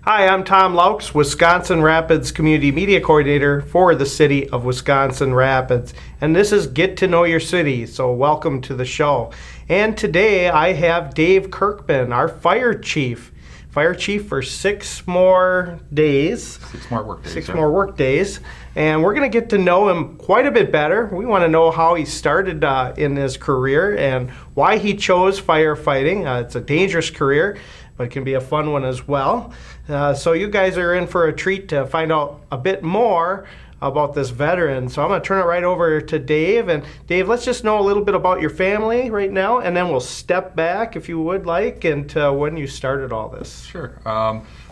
Hi, I'm Tom Loucks, Wisconsin Rapids Community Media Coordinator for the City of Wisconsin Rapids. And this is Get to Know Your City, so welcome to the show. And today I have Dave Kerkman, our fire chief. Fire chief for 6 more days. 6 more work days. 6 more work days. And we're going to get to know him quite a bit better. We want to know how he started in his career and why he chose firefighting. It's a dangerous career, but it can be a fun one as well. So you guys are in for a treat to find out a bit more about this veteran. So I'm going to turn it right over to Dave. And Dave, let's just know a little bit about your family right now, and then we'll step back, if you would like, into when you started all this. Sure.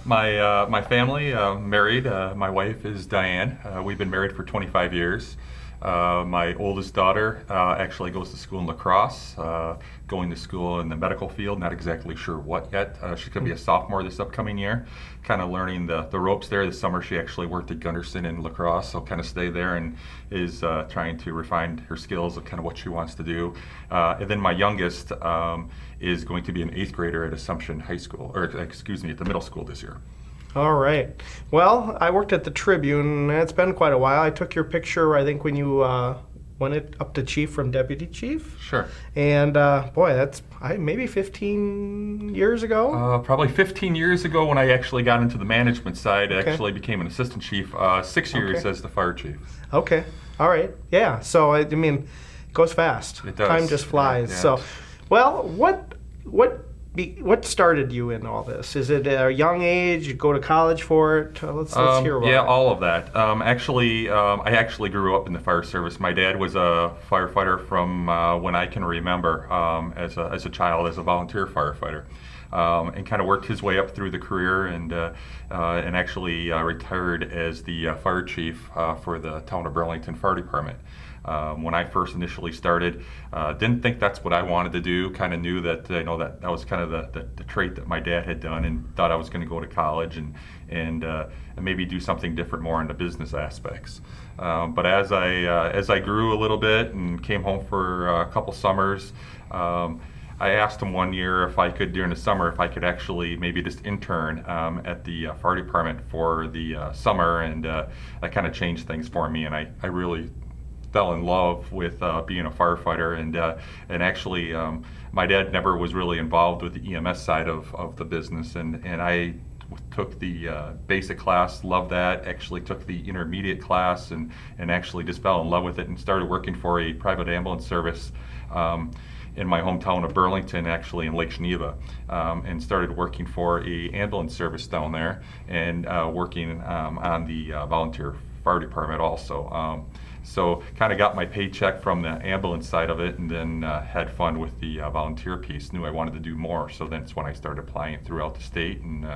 My family, married. My wife is Diane. We've been married for 25 years. My oldest daughter actually goes to school in La Crosse, going to school in the medical field, not exactly sure what yet. She's going to be a sophomore this upcoming year, kind of learning the ropes there. This summer she actually worked at Gunderson in La Crosse, so kind of stay there and is trying to refine her skills of kind of what she wants to do. And then my youngest is going to be an 8th grader at Assumption High School, or excuse me, at the middle school this year. All right. Well, I worked at the Tribune, and it's been quite a while. I took your picture, I think, when you went it up to chief from deputy chief. Sure. And boy, that's maybe 15 years ago? Probably 15 years ago when I actually got into the management side. I actually became an assistant chief, 6 years as the fire chief. Okay. All right. Yeah. So, I mean, it goes fast. It does. Time just flies. Yeah. So, well, what started you in all this? Is it a young age? You go to college for it? Let's hear about it. Yeah, all of that. I actually grew up in the fire service. My dad was a firefighter from when I can remember, as a child, as a volunteer firefighter, and kind of worked his way up through the career, and actually retired as the fire chief for the town of Burlington Fire Department. When I first initially started, didn't think that's what I wanted to do. Kind of knew that that was kind of the trait that my dad had done, and thought I was going to go to college and maybe do something different, more in the business aspects. But as I grew a little bit and came home for a couple summers, I asked him one year if I could, during the summer, if I could actually maybe just intern at the fire department for the summer, and that kind of changed things for me, and I really fell in love with being a firefighter, and actually my dad never was really involved with the EMS side of the business, and I took the basic class, loved that, actually took the intermediate class, and actually just fell in love with it and started working for a private ambulance service in my hometown of Burlington, actually in Lake Geneva, and started working for a ambulance service down there, and working on the volunteer fire department also. So kind of got my paycheck from the ambulance side of it, and then had fun with the volunteer piece. Knew I wanted to do more, so that's when I started applying throughout the state, and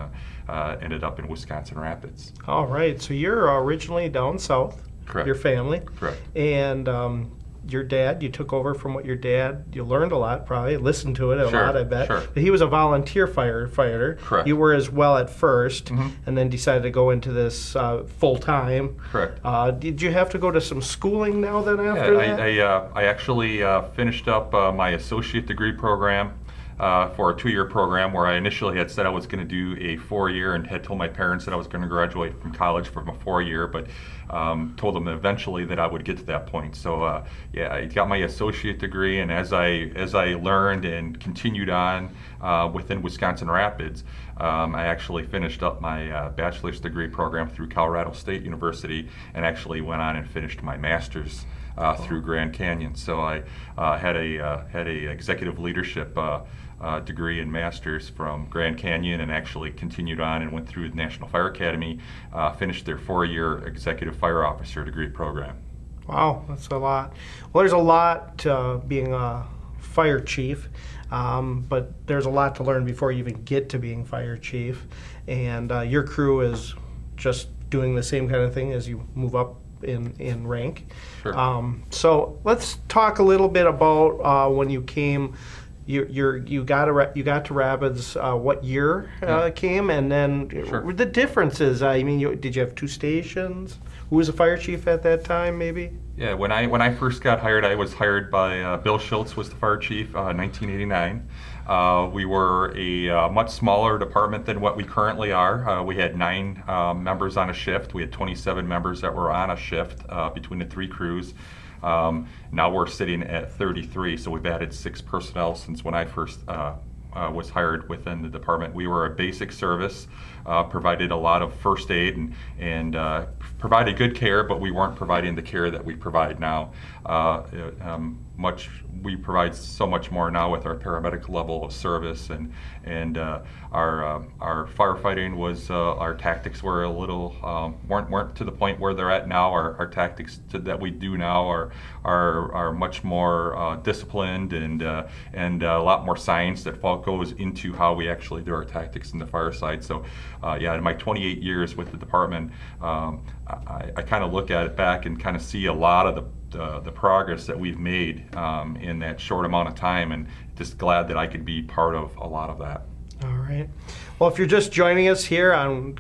ended up in Wisconsin Rapids. All right. So you're originally down south. Correct. Your family. Correct. And your dad, you took over from what your dad, you learned a lot, probably listened to it a lot, I bet. Sure. But he was a volunteer firefighter. Correct. You were as well at first, and then decided to go into this full time. Correct. Did you have to go to some schooling now then after that? I actually finished up my associate degree program for a 2-year program, where I initially had said I was going to do a 4-year, and had told my parents that I was going to graduate from college from a 4-year, but told them eventually that I would get to that point. So I got my associate degree, and as I learned and continued on within Wisconsin Rapids, I actually finished up my bachelor's degree program through Colorado State University, and actually went on and finished my master's through Grand Canyon. So I had a executive leadership degree and master's from Grand Canyon, and actually continued on and went through the National Fire Academy, finished their 4-year executive fire officer degree program. Wow, that's a lot. Well, there's a lot to being a fire chief, but there's a lot to learn before you even get to being fire chief. And your crew is just doing the same kind of thing as you move up in rank. Sure. So let's talk a little bit about when you came. You got to Rapids. What year came, and then the differences. I mean, did you have 2 stations? Who was the fire chief at that time, maybe? Yeah, when I first got hired, I was hired by Bill Schultz, was the fire chief, 1989. We were a much smaller department than what we currently are. We had 9 members on a shift. We had 27 members that were on a shift between the 3 crews. Now we're sitting at 33, so we've added 6 personnel since when I first was hired within the department. We were a basic service, provided a lot of first aid and provided good care, but we weren't providing the care that we provide now. We provide so much more now with our paramedic level of service, and our firefighting was our tactics were a little weren't to the point where they're at now. Our tactics that we do now are much more disciplined and a lot more science that goes into how we actually do our tactics in the fireside. So in my 28 years with the department, I kind of look at it back and kind of see a lot of the progress that we've made in that short amount of time, and just glad that I could be part of a lot of that. All right. Well, if you're just joining us here on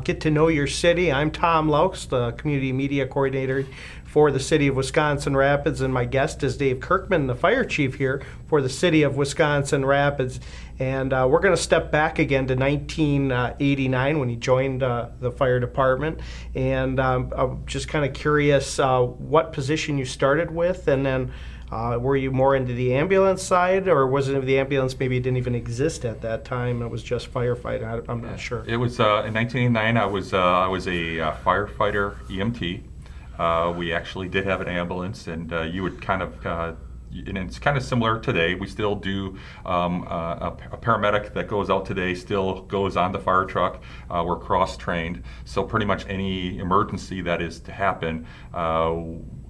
Get to Know Your City, I'm Tom Loucks, the Community Media Coordinator for the City of Wisconsin Rapids, and my guest is Dave Kerkman, the Fire Chief here for the City of Wisconsin Rapids. And we're going to step back again to 1989 when he joined the fire department. And I'm just kind of curious what position you started with, and then were you more into the ambulance side, or was it the ambulance maybe didn't even exist at that time? It was just firefighting. I'm not sure. It was in 1989. I was a firefighter EMT. We actually did have an ambulance, and you would kind of. And it's kind of similar today. We still do a paramedic that goes out today still goes on the fire truck. We're cross-trained, so pretty much any emergency that is to happen,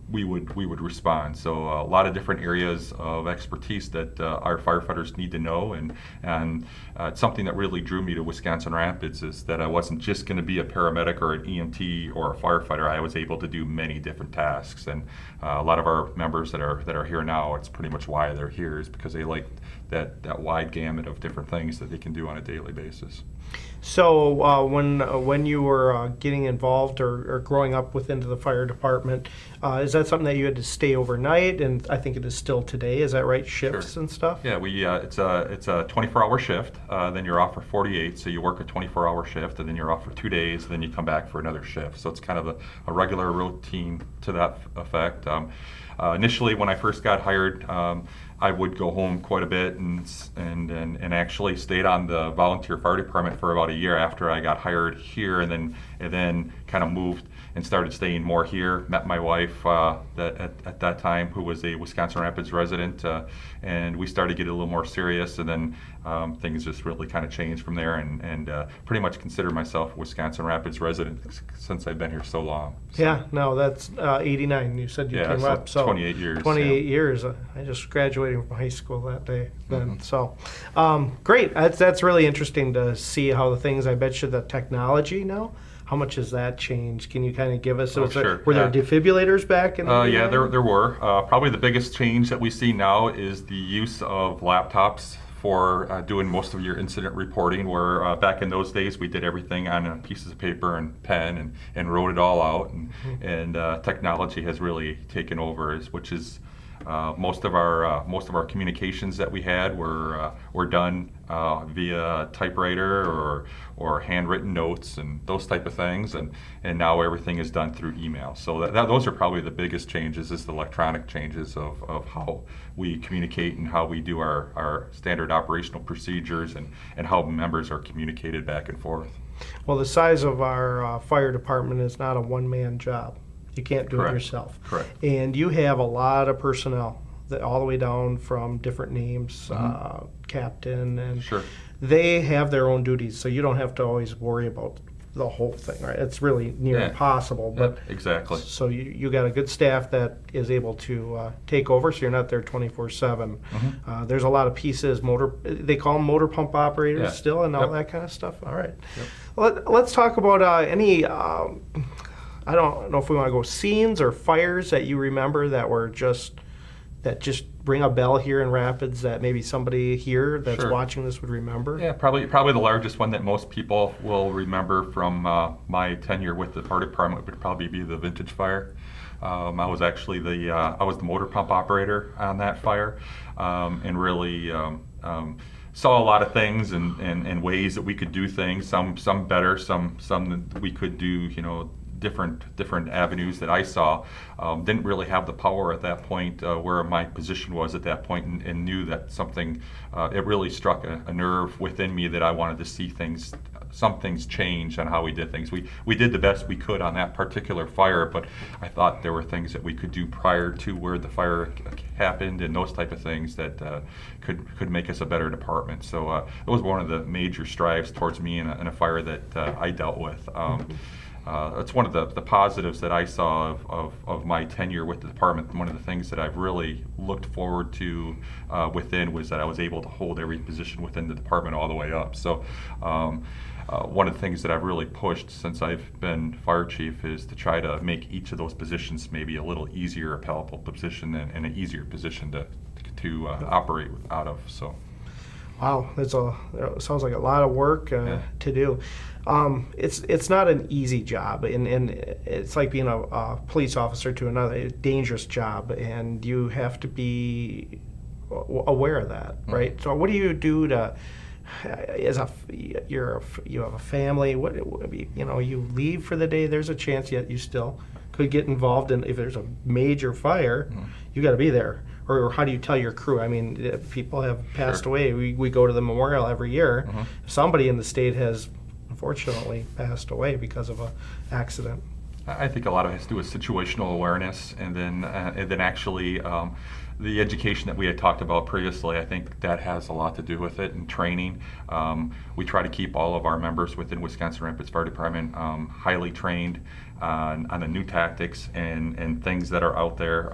we would respond. So a lot of different areas of expertise that our firefighters need to know, and it's something that really drew me to Wisconsin Rapids is that I wasn't just going to be a paramedic or an EMT or a firefighter. I was able to do many different tasks, and a lot of our members that are here now, it's pretty much why they're here is because they like that wide gamut of different things that they can do on a daily basis. So when you were getting involved or growing up within the fire department, is that something that you had to stay overnight? And I think it is still today. Is that right? Shifts Sure. and stuff. Yeah, it's a 24-hour shift. Then you're off for 48. So you work a 24-hour shift, and then you're off for 2 days. And then you come back for another shift. So it's kind of a regular routine to that effect. Initially, when I first got hired, I would go home quite a bit and actually stayed on the volunteer fire department for about a year after I got hired here, and then kind of moved and started staying more here. Met my wife at that time, who was a Wisconsin Rapids resident, and we started to get a little more serious, and then things just really kind of changed from there, and pretty much consider myself a Wisconsin Rapids resident since I've been here so long. So, Yeah, no, that's 89. You said you came so up. So 28 years. 28 years. I just graduated from high school that day then. So great. That's really interesting to see how the things, I bet you the technology now, how much has that changed? Can you kind of give us, Sure. were there defibrillators back in the day? Yeah, there were. Probably the biggest change that we see now is the use of laptops for doing most of your incident reporting, where back in those days we did everything on pieces of paper and pen and wrote it all out, and technology has really taken over, which is most of our communications that we had were done via typewriter or handwritten notes and those type of things, and now everything is done through email. So those are probably the biggest changes, is the electronic changes of how we communicate and how we do our standard operational procedures and how members are communicated back and forth. Well, the size of our fire department is not a one-man job. You can't do Correct. it yourself. Correct. And you have a lot of personnel, all the way down from different names, captain, and Sure. they have their own duties, so you don't have to always worry about the whole thing, right? It's really near impossible. But exactly. So you got a good staff that is able to take over, so you're not there 24/7. There's a lot of pieces, they call them motor pump operators still, and all that kind of stuff. All right. Let's talk about any, I don't know if we want to go scenes or fires that you remember that just ring a bell here in Rapids, that maybe somebody here that's Sure. watching this would remember. Yeah, probably the largest one that most people will remember from my tenure with the fire department would probably be the Vintage Fire. I was actually the motor pump operator on that fire, and really saw a lot of things and ways that we could do things. Some better, some that we could do. Different avenues that I saw. Didn't really have the power at that point where my position was at that point, and knew that something. It really struck a nerve within me that I wanted to see some things change on how we did things. We did the best we could on that particular fire, but I thought there were things that we could do prior to where the fire happened, and those type of things that could make us a better department. So it was one of the major strives towards me in a fire that I dealt with. It's one of the positives that I saw of my tenure with the department. One of the things that I've really looked forward to within was that I was able to hold every position within the department all the way up. So one of the things that I've really pushed since I've been fire chief is to try to make each of those positions maybe a little easier, a palatable position, and an easier position to operate out of. So. Wow, it sounds like a lot of work to do. It's not an easy job, and it's like being a police officer to another dangerous job, and you have to be aware of that, right? So what do you do to, you have a family? You leave for the day. There's a chance yet you still could get involved in, if there's a major fire, you got to be there. Or how do you tell your crew? I mean, people have passed away. We go to the memorial every year. Somebody in the state has unfortunately passed away because of an accident. I think a lot of it has to do with situational awareness, and then actually the education that we had talked about previously. I think that has a lot to do with it, and training. We try to keep all of our members within Wisconsin Rapids Fire Department highly trained on the new tactics and things that are out there.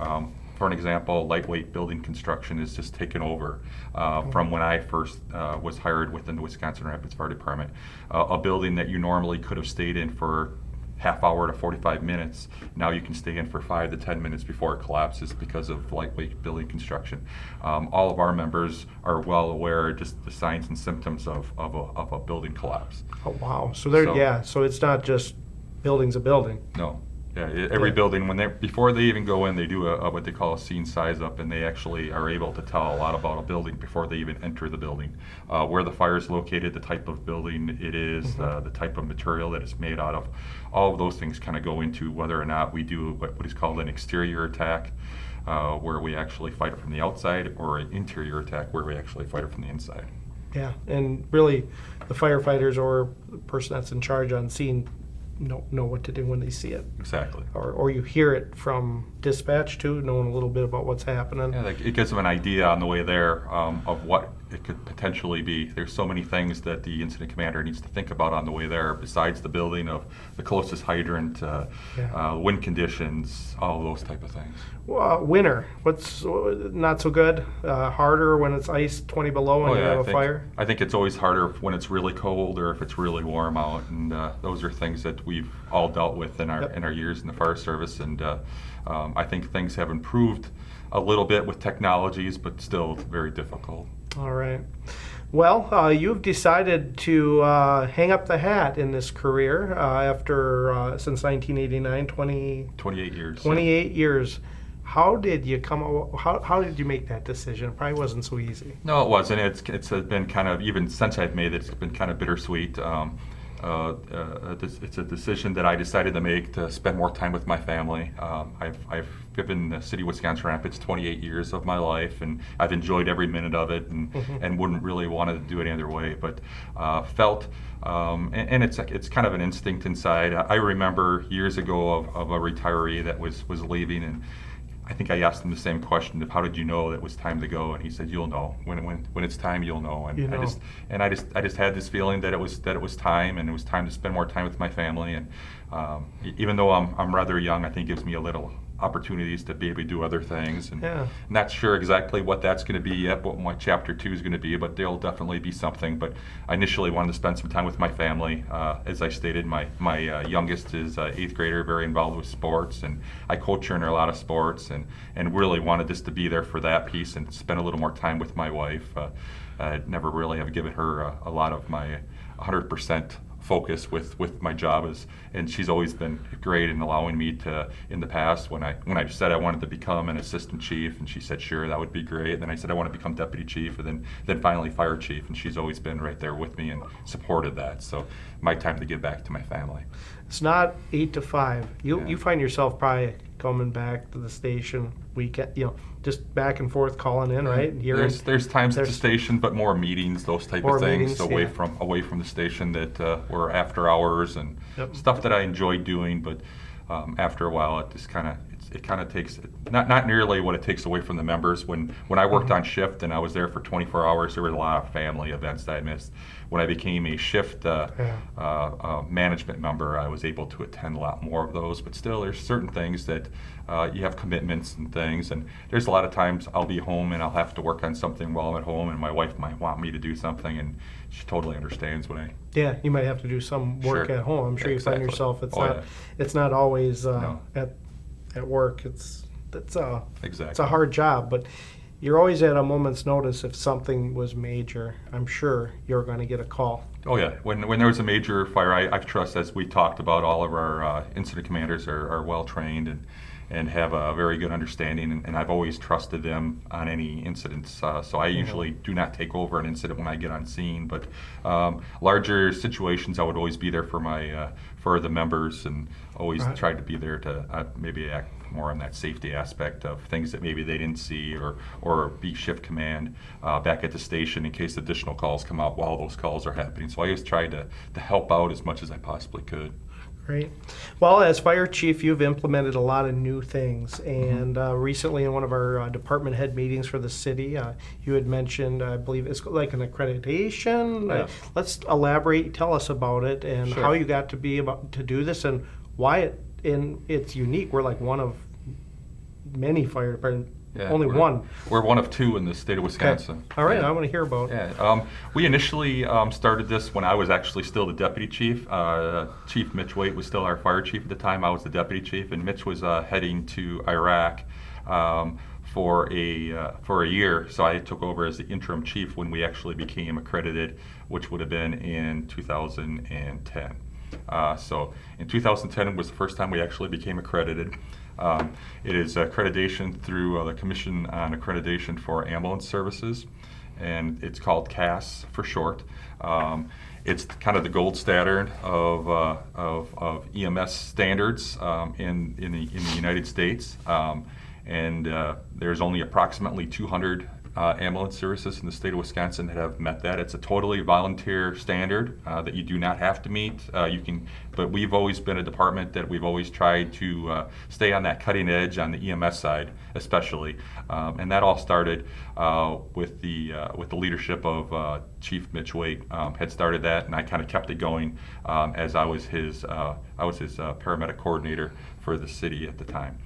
For an example, lightweight building construction is just taken over from when I first was hired within the Wisconsin Rapids Fire Department. A building that you normally could have stayed in for half hour to 45 minutes, now you can stay in for 5 to 10 minutes before it collapses because of lightweight building construction. All of our members are well aware of just the signs and symptoms of a building collapse. Oh wow! So so it's not just building's a building. No. Yeah, every building, before they even go in, they do what they call a scene size up, and they actually are able to tell a lot about a building before they even enter the building. Where the fire is located, the type of building it is, the type of material that it's made out of. All of those things kind of go into whether or not we do what is called an exterior attack, where we actually fight it from the outside, or an interior attack where we actually fight it from the inside. Yeah, and really the firefighters or the person that's in charge on scene know what to do when they see it. Exactly. Or you hear it from dispatch too, knowing a little bit about what's happening. Yeah, it gives them an idea on the way there of what it could potentially be. There's so many things that the incident commander needs to think about on the way there, besides the building, of the closest hydrant, wind conditions, all of those type of things. Well, winter, what's not so good? Harder when it's ice 20 below and you have a fire? I think it's always harder when it's really cold or if it's really warm out, and those are things that we've all dealt with in our years in the fire service, and I think things have improved a little bit with technologies, but still very difficult. All right. Well, you've decided to hang up the hat in this career after since 1989, 28 years. 28 years. How did you how did you make that decision? It probably wasn't so easy. No, it wasn't. It's been kind of, even since I've made it, it's been kind of bittersweet. It's a decision that I decided to make to spend more time with my family. I've given the city of Wisconsin Rapids 28 years of my life, and I've enjoyed every minute of it, and wouldn't really want to do it any other way. But felt, and it's kind of an instinct inside. I remember years ago of a retiree that was leaving, and I think I asked him the same question of how did you know that it was time to go, and he said, "You'll know when it's time. You'll know." And I just had this feeling that it was time, and it was time to spend more time with my family. And even though I'm rather young, I think it gives me a little opportunities to be able to do other things, and not sure exactly what that's going to be yet, what my chapter 2 is going to be, but there'll definitely be something. But I initially wanted to spend some time with my family. As I stated, my youngest is 8th grader, very involved with sports, and I coach her in a lot of sports, and really wanted this to be there for that piece and spend a little more time with my wife. I never really have given her a lot of my 100% focus with my job is, and she's always been great in allowing me to, in the past when I said I wanted to become an assistant chief, and she said sure, that would be great. And then I said I want to become deputy chief, and then finally fire chief, and she's always been right there with me and supported that. So my time to give back to my family. It's not 8 to 5. You find yourself probably coming back to the station weekend, just back and forth calling in, right? There's times at the station, but more meetings, those type of things, meetings, away from the station that were after hours and stuff that I enjoyed doing. But after a while, it just kind of takes not nearly what it takes away from the members. When I worked on shift and I was there for 24 hours, there were a lot of family events that I missed. When I became a shift management member, I was able to attend a lot more of those. But still, there's certain things that you have commitments and things. And there's a lot of times I'll be home and I'll have to work on something while I'm at home, and my wife might want me to do something, and she totally understands when I. Yeah, you might have to do some work at home. I'm sure you find yourself. It's not always at work. It's a hard job, but you're always at a moment's notice if something was major. I'm sure you're going to get a call. Oh yeah, when there was a major fire, I trust, as we talked about, all of our incident commanders are well trained and have a very good understanding, and I've always trusted them on any incidents. So I usually do not take over an incident when I get on scene, but larger situations, I would always be there for the members, and always tried to be there to maybe act more on that safety aspect of things that maybe they didn't see, or be shift command back at the station in case additional calls come out while those calls are happening. So I always tried to help out as much as I possibly could. Great. Well, as fire chief, you've implemented a lot of new things, and recently in one of our department head meetings for the city, you had mentioned, I believe it's like an accreditation. Yeah. Let's elaborate. Tell us about it and how you got to be able to do this, and why it's unique. We're like one of many fire departments. Yeah, only one. We're one of two in the state of Wisconsin. Okay. All right, I want to hear about it. Yeah, we initially started this when I was actually still the deputy chief. Chief Mitch Waite was still our fire chief at the time. I was the deputy chief, and Mitch was heading to Iraq for a year. So I took over as the interim chief when we actually became accredited, which would have been in 2010. So in 2010 was the first time we actually became accredited. It is accreditation through the Commission on Accreditation for Ambulance Services, and it's called CAS for short. It's kind of the gold standard of EMS standards in the United States, and there's only approximately 200 ambulance services in the state of Wisconsin that have met that. It's a totally volunteer standard that you do not have to meet. But we've always been a department that we've always tried to stay on that cutting edge on the EMS side, especially, and that all started with the leadership of Chief Mitch Waite. Had started that, and I kind of kept it going as I was his paramedic coordinator for the city at the time.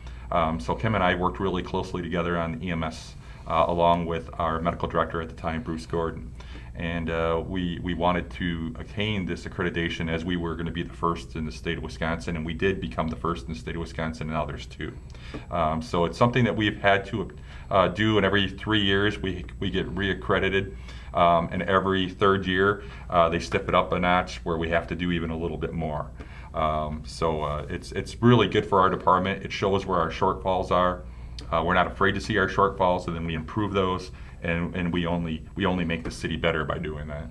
So Kim and I worked really closely together on the EMS. Along with our medical director at the time, Bruce Gordon. And we wanted to attain this accreditation as we were going to be the first in the state of Wisconsin, and we did become the first in the state of Wisconsin, and now there's two. So it's something that we've had to do, and every 3 years we get reaccredited, and every third year they step it up a notch where we have to do even a little bit more. So it's really good for our department. It shows where our shortfalls are. We're not afraid to see our shortfalls, and then we improve those, and we only make the city better by doing that.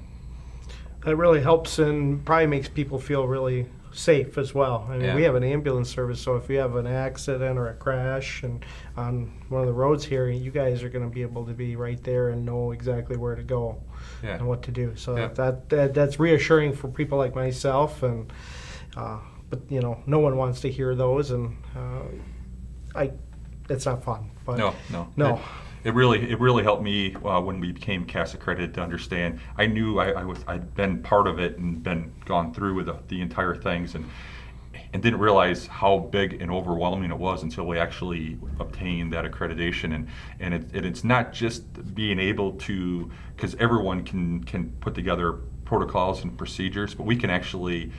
That really helps and probably makes people feel really safe as well. I mean, we have an ambulance service, so if you have an accident or a crash and on one of the roads here, you guys are going to be able to be right there and know exactly where to go and what to do. So that's reassuring for people like myself, and but no one wants to hear those, and it's not fun. But no. It really helped me when we became CAS accredited to understand. I knew I'd been part of it and gone through with the entire things, and didn't realize how big and overwhelming it was until we actually obtained that accreditation. And it's not just being able to, because everyone can put together protocols and procedures, but we can actually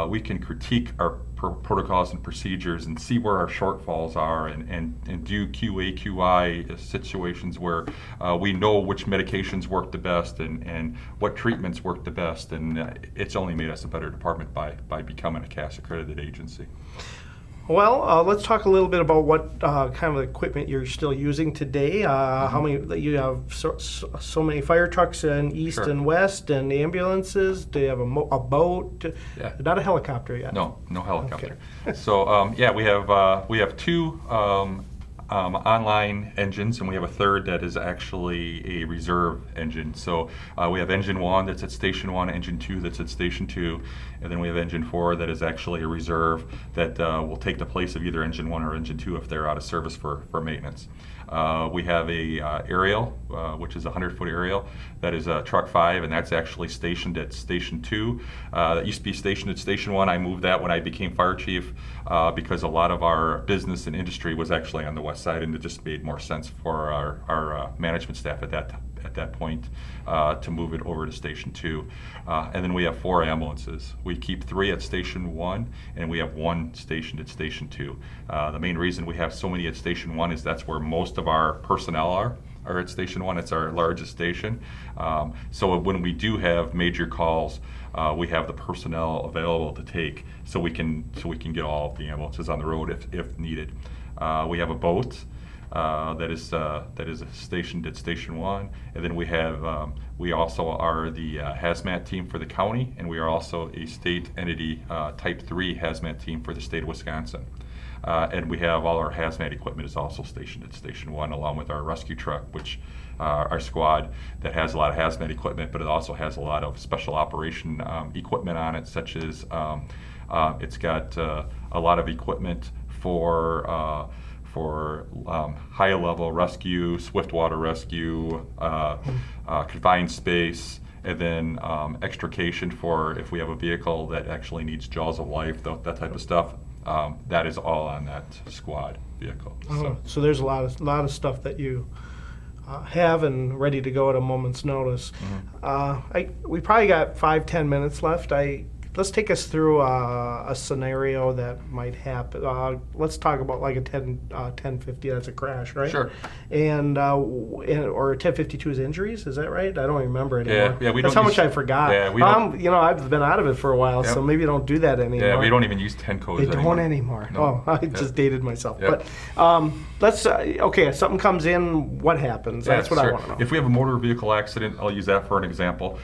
we can critique our protocols and procedures and see where our shortfalls are, and do QA, QI situations where we know which medications work the best and what treatments work the best, and it's only made us a better department by becoming a CAS accredited agency. Well, let's talk a little bit about what kind of equipment you're still using today. How many you have? So many fire trucks in east Sure. and west, and ambulances. Do you have a boat? Yeah. Not a helicopter yet. No helicopter. So yeah, we have two online engines, and we have a third that is actually a reserve engine. So we have engine 1 that's at station 1, engine 2 that's at station 2, and then we have engine 4 that is actually a reserve that will take the place of either engine 1 or engine 2 if they're out of service for maintenance. We have a aerial, which is a 100-foot aerial, that is truck 5, and that's actually stationed at station 2. That used to be stationed at station 1. I moved that when I became fire chief because a lot of our business and industry was actually on the west side, and it just made more sense for our management staff at that point to move it over to station 2. And then we have 4 ambulances. We keep 3 at station 1, and we have 1 stationed at station 2. The main reason we have so many at station 1 is that's where most of our personnel are at station 1. It's our largest station. So when we do have major calls, we have the personnel available to take, so we can get all of the ambulances on the road if needed. We have a boat that is stationed at station 1, and then we also are the hazmat team for the county, and we are also a state entity type 3 hazmat team for the state of Wisconsin. And we have all our hazmat equipment is also stationed at station 1, along with our rescue truck, which our squad that has a lot of hazmat equipment, but it also has a lot of special operation equipment on it, such as it's got a lot of equipment for high-level rescue, swift water rescue, confined space, and then extrication for if we have a vehicle that actually needs jaws of life, that type of stuff. That is all on that squad vehicle. So there's a lot of stuff that you have and ready to go at a moment's notice. We probably got 5-10 minutes left. Let's take us through a scenario that might happen. Let's talk about like a 1050. That's a crash, right? Sure. And or 1052 is injuries. Is that right? I don't remember anymore. Yeah. That's how much I forgot. Yeah, we don't. I've been out of it for a while, Yep. so maybe don't do that anymore. Yeah, we don't even use 10 codes They anymore. don't anymore. No. Oh, I just dated myself. Yep. But let's if something comes in, what happens? That's what I want to know. If we have a motor vehicle accident, I'll use that for an example.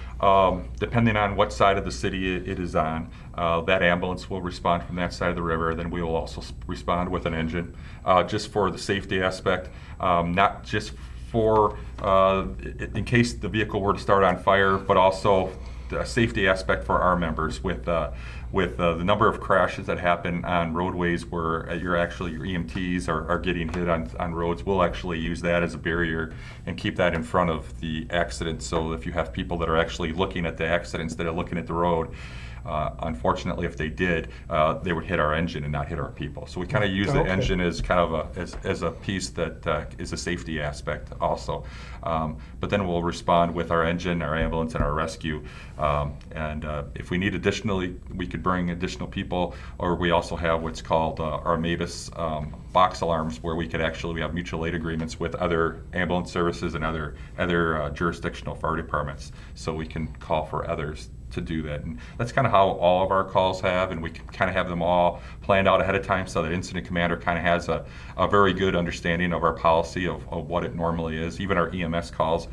Depending on what side of the city it is on, that ambulance will respond from that side of the river. Then we will also respond with an engine, just for the safety aspect, not just for in case the vehicle were to start on fire, but also the safety aspect for our members with the number of crashes that happen on roadways where your EMTs are getting hit on roads. We'll actually use that as a barrier and keep that in front of the accident. So if you have people that are actually looking at the accident instead of looking at the road, unfortunately, if they did, they would hit our engine and not hit our people. So we kind of use the engine as kind of as a piece that is a safety aspect also. But then we'll respond with our engine, our ambulance, and our rescue. And if we need additionally, we could bring additional people, or we also have what's called our MAVIS box alarms, where we have mutual aid agreements with other ambulance services and other jurisdictional fire departments, so we can call for others to do that. And that's kind of how all of our calls have, and we can kind of have them all planned out ahead of time, so that incident commander kind of has a very good understanding of our policy of what it normally is. Even our EMS calls,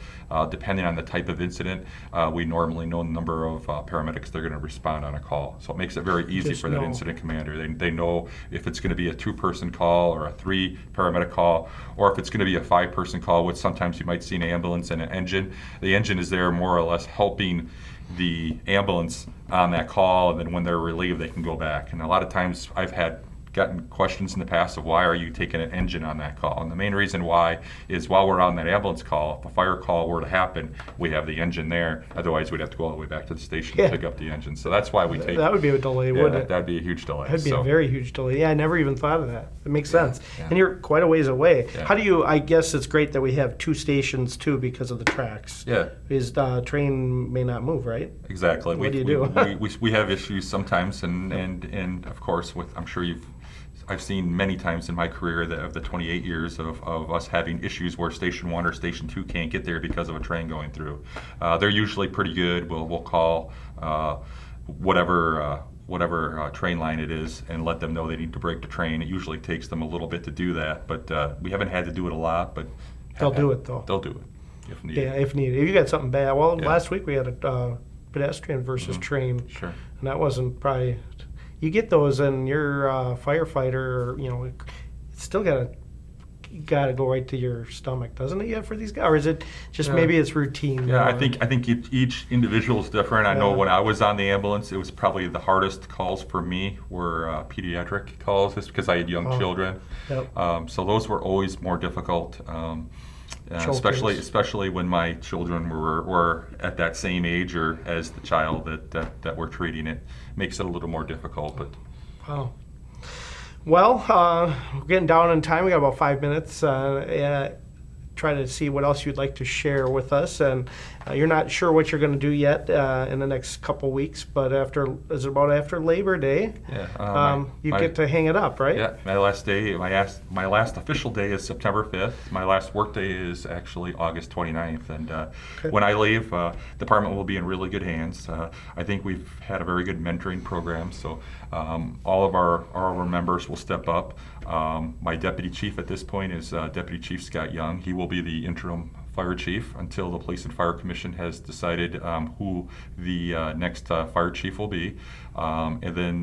depending on the type of incident, we normally know the number of paramedics they're going to respond on a call. So it makes it very easy for that incident commander. They know if it's going to be a 2-person call or a 3 paramedic call, or if it's going to be a 5-person call, which sometimes you might see an ambulance and an engine. The engine is there more or less helping the ambulance on that call, and then when they're relieved, they can go back. And a lot of times I've had gotten questions in the past of why are you taking an engine on that call, and the main reason why is while we're on that ambulance call, if a fire call were to happen, we have the engine there. Otherwise, we'd have to go all the way back to the station to pick up the engine. So that's why we take. That would be a delay, wouldn't it? That'd be a huge delay. That'd be a very huge delay. Yeah, I never even thought of that. It makes sense. Yeah. And you're quite a ways away. Yeah. How do you? I guess it's great that we have 2 stations too because of the tracks. Yeah. His train may not move, right? Exactly. What do you do? We have issues sometimes, and of course, I'm sure I've seen many times in my career that of the 28 years of us having issues where Station 1 or Station 2 can't get there because of a train going through. They're usually pretty good. We'll call whatever train line it is and let them know they need to break the train. It usually takes them a little bit to do that, but we haven't had to do it a lot. But they'll do it though. They'll do it if needed. Yeah, if needed. If you got something bad, well, last week we had a pedestrian versus train, Sure. and that wasn't probably. You get those, and you're a firefighter. It's still gotta go right to your stomach, doesn't it? Yeah, for these guys, or is it just maybe it's routine? Yeah, I think each individual is different. I know when I was on the ambulance, it was probably the hardest calls for me were pediatric calls, just because I had young children. Yep. So those were always more difficult. Especially when my children were at that same age or as the child that we're treating. It makes it a little more difficult. But wow. Well, we're getting down on time. We got about 5 minutes. Try to see what else you'd like to share with us, and you're not sure what you're going to do yet in the next couple weeks, but is it about after Labor Day? Yeah, you get to hang it up, right? Yeah, my last official day is September 5th. My last work day is actually August 29th, and when I leave, the department will be in really good hands. I think we've had a very good mentoring program, so all of our members will step up. My deputy chief at this point is Deputy Chief Scott Young. He will be the interim fire chief until the Police and Fire Commission has decided who the next fire chief will be. And then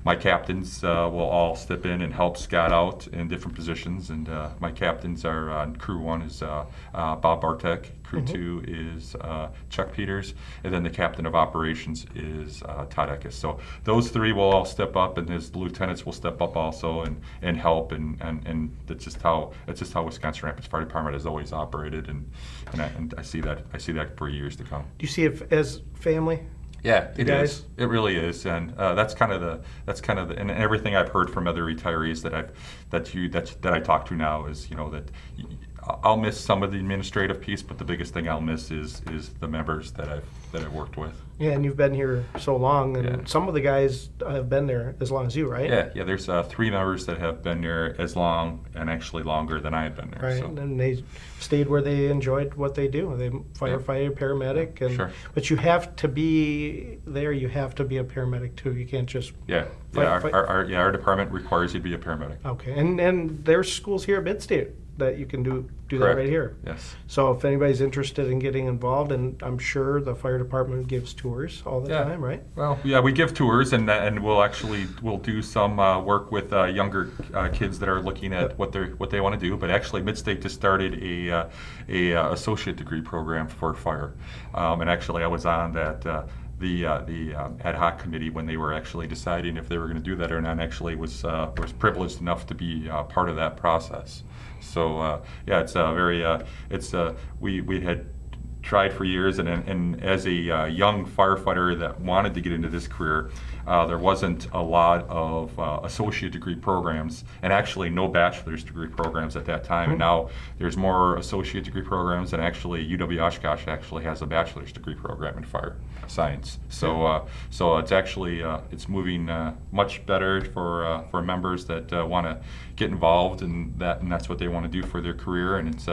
my captains will all step in and help Scott out in different positions. And my captains are Crew 1 is Bob Bartek, Crew 2 is Chuck Peters, and then the captain of operations is Todd Eckes. So those 3 will all step up, and his lieutenants will step up also and help. And that's just how Wisconsin Rapids Fire Department has always operated. And I see that for years to come. Do you see it as family? Yeah, it is. It really is, and that's kind of the and everything I've heard from other retirees that I talk to now is that I'll miss some of the administrative piece, but the biggest thing I'll miss is the members that I've worked with. Yeah, and you've been here so long, and some of the guys have been there as long as you, right? Yeah. There's 3 members that have been there as long and actually longer than I have been there. Right, so. and they stayed where they enjoyed what they do. They firefighter, paramedic, and Sure. But you have to be there. You have to be a paramedic too. You can't just Our department requires you to be a paramedic. Okay, and there's schools here at Midstate that you can do that Correct. right here. Yes. So if anybody's interested in getting involved, and I'm sure the fire department gives tours all the time, right? Well, yeah, we give tours, and we'll do some work with younger kids that are looking at what they want to do. But actually, Midstate just started a associate degree program for fire, and actually I was on that. The ad hoc committee when they were actually deciding if they were going to do that or not. And actually was privileged enough to be part of that process. So it's we had tried for years, and as a young firefighter that wanted to get into this career, there wasn't a lot of associate degree programs, and actually no bachelor's degree programs at that time. And now there's more associate degree programs, and actually UW-Oshkosh actually has a bachelor's degree program in fire science. So it's actually it's moving much better for members that want to get involved in that, and that's what they want to do for their career. And it's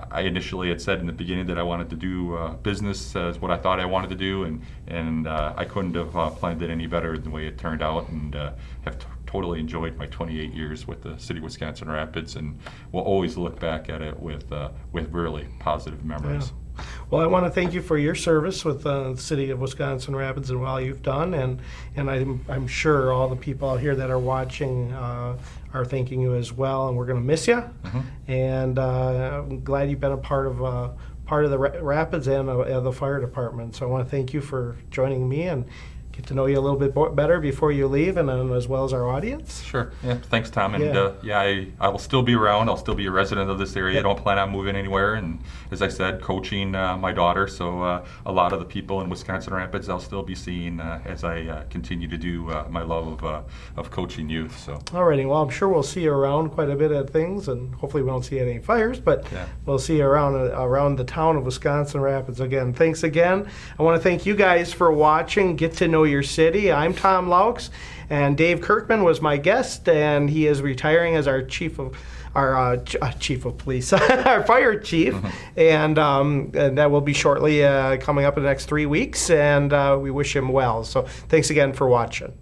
I initially had said in the beginning that I wanted to do business as what I thought I wanted to do, and I couldn't have planned it any better than the way it turned out, and have totally enjoyed my 28 years with the City of Wisconsin Rapids, and will always look back at it with really positive memories. Yeah. Well, I want to thank you for your service with the City of Wisconsin Rapids and all you've done, and I'm sure all the people out here that are watching are thanking you as well, and we're going to miss you. And I'm glad you've been a part of the Rapids and the fire department. So I want to thank you for joining me, and get to know you a little bit better before you leave, and as well as our audience. Sure. Yeah. Thanks, Tom. And Yeah. I will still be around. I'll still be a resident of this area. Yeah. I don't plan on moving anywhere. And as I said, coaching my daughter. So a lot of the people in Wisconsin Rapids, I'll still be seeing as I continue to do my love of coaching youth. So. Alrighty. Well, I'm sure we'll see you around quite a bit at things, and hopefully we won't see any fires, but we'll see you around the town of Wisconsin Rapids again. Thanks again. I want to thank you guys for watching. Get to know your city. I'm Tom Loucks, and Dave Kerkman was my guest, and he is retiring as our chief of police, our fire chief, and that will be shortly coming up in the next 3 weeks, and we wish him well. So thanks again for watching.